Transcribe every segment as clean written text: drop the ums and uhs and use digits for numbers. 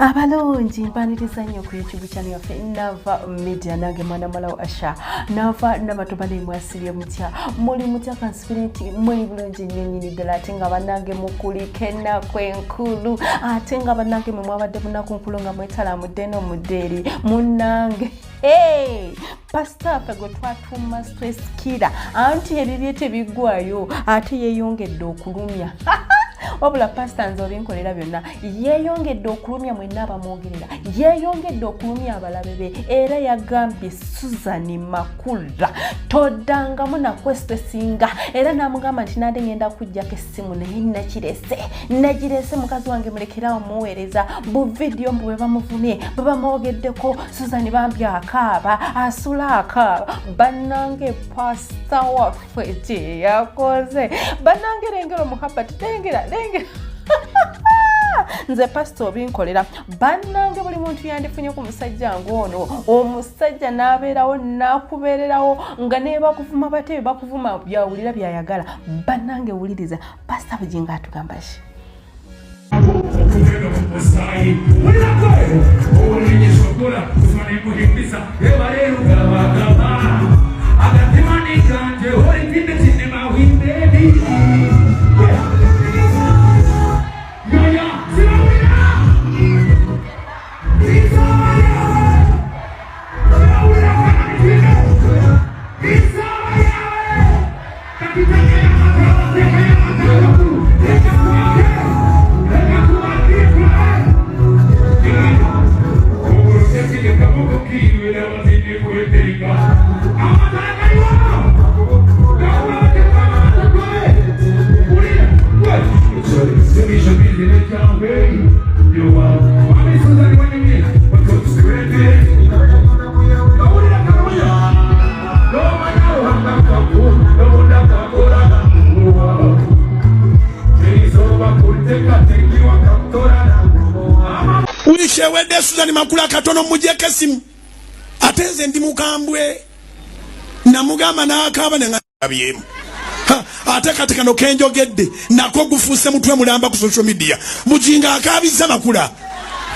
Abalonji mpaniriza nnyo ku YouTube channel yaffe Nava Media nange mwana malawo Asha nava nabatobale mwasirye mutya muli mutya kanspiriti muli bulungi nnyo nnyini ddala ate nga bannange mukulike ennaku enkulu ate nga bannange mwe mwabadde bunaku nkulu nga mwetalamudde n'omuddeeri munnange Pastor ffe gwe twatuuma stress killer anti ebibye biggwayo ate yeeyongedde okulumya wabula pastor nze obinkolera byonna yeeyongedde okulumya mwenna abamwogerera yeeyongedde okulumya abalabe be era yagambye Susan Makula toddangamu nakwesitesinga era n'amugamba nti nade ngenda kujjako essimu naye nagirese mukazi wange mulekerawo muweereza bu vidiyo mbu bwe bamuvumye bwe bamwogeddeko Susan bambi akaaba asula akaaba bannange pastor waffe kye yakoze bannange lengero muhabbati lengera nze pastor obinkolera bannange buli muntu yandifunye ku musajja ng'ono omusajja n'abeerawo n'akubeererawo nga ne bakuvuma batebe bakuvuma byawulira byayagala bannange wuliriza pastor Bujjingo atugamba ki Wedde Susan Makula katono mujeke simu atenze ndi mukambwe namugamba n'akaaba nengabyemu ate kati kano kenjogedde nako gufuuse mutwe mulamba ku social media Bujjingo akaabiza Makula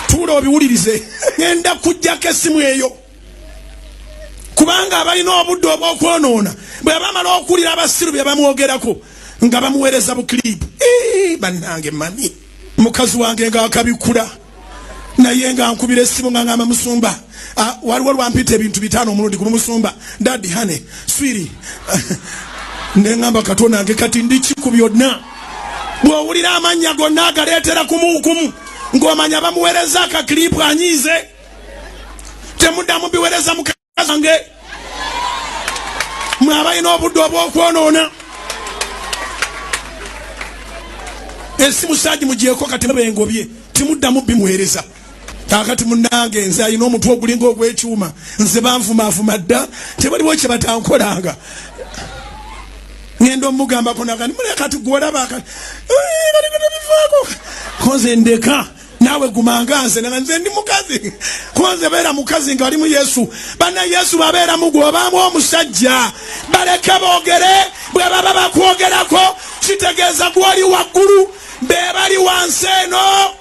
tuula obiwulirize ngenda kujjako essimu eyo kubanga abalina obudde obw'okwonoona bwe bamala okuwulira abasiru bye bamwogerako nga bamuweereza bukilipu bannange mani mukazi wange ng'akabikula naye nga nkubira essimu nga ngamba musumba waliwo lwampita ebintu bitaano omulundi ku musumba daddy hane swiri nengamba katonda nange kati ndi ki ku byonna bw'owulira amannya gonna agaleetera kumukumu ng'omanya bamuweereza akakilipu anyiize temuddamu biweereza mukazi wange mwe abalina obudde obw'okwonoona essimu saagi mugyeko kati bengobye timuddamu bimuweereza kakati munnange nze alina omutwe ogulinga ogw'ekyuma nze banvumaavuma dda tebaliwo kye batankolanga ngenda omugambako naga nimuleka tigwolaba konze ndeka naawe gumanga nze naga nze ndi mukazi konze beera mukazi nga walimu Yesu banna Yesu babeeramu gw'obaamu omusajja baleke boogere bwe baba bakwogerako kitegeeza gw'oli waggulu be bali wansi eno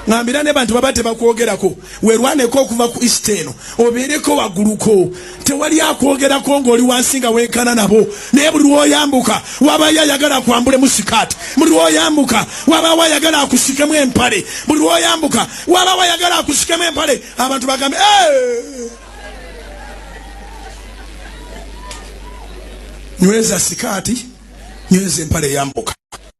ngambira ne bantu babate bakwogerako werwaneko okuva ku east eno obeereko wagguluko tewali akwogerako ng'oli wansi nga wenkana nabo naye buli lw'oyambuka waba yayagala kwambule musikaati buli lw'oyambuka waba wayagala akusikemu empale buli lw'oyambuka waba wayagala akusikemu empale abantu bagambe nyweza sikaati nyweza empale yambuka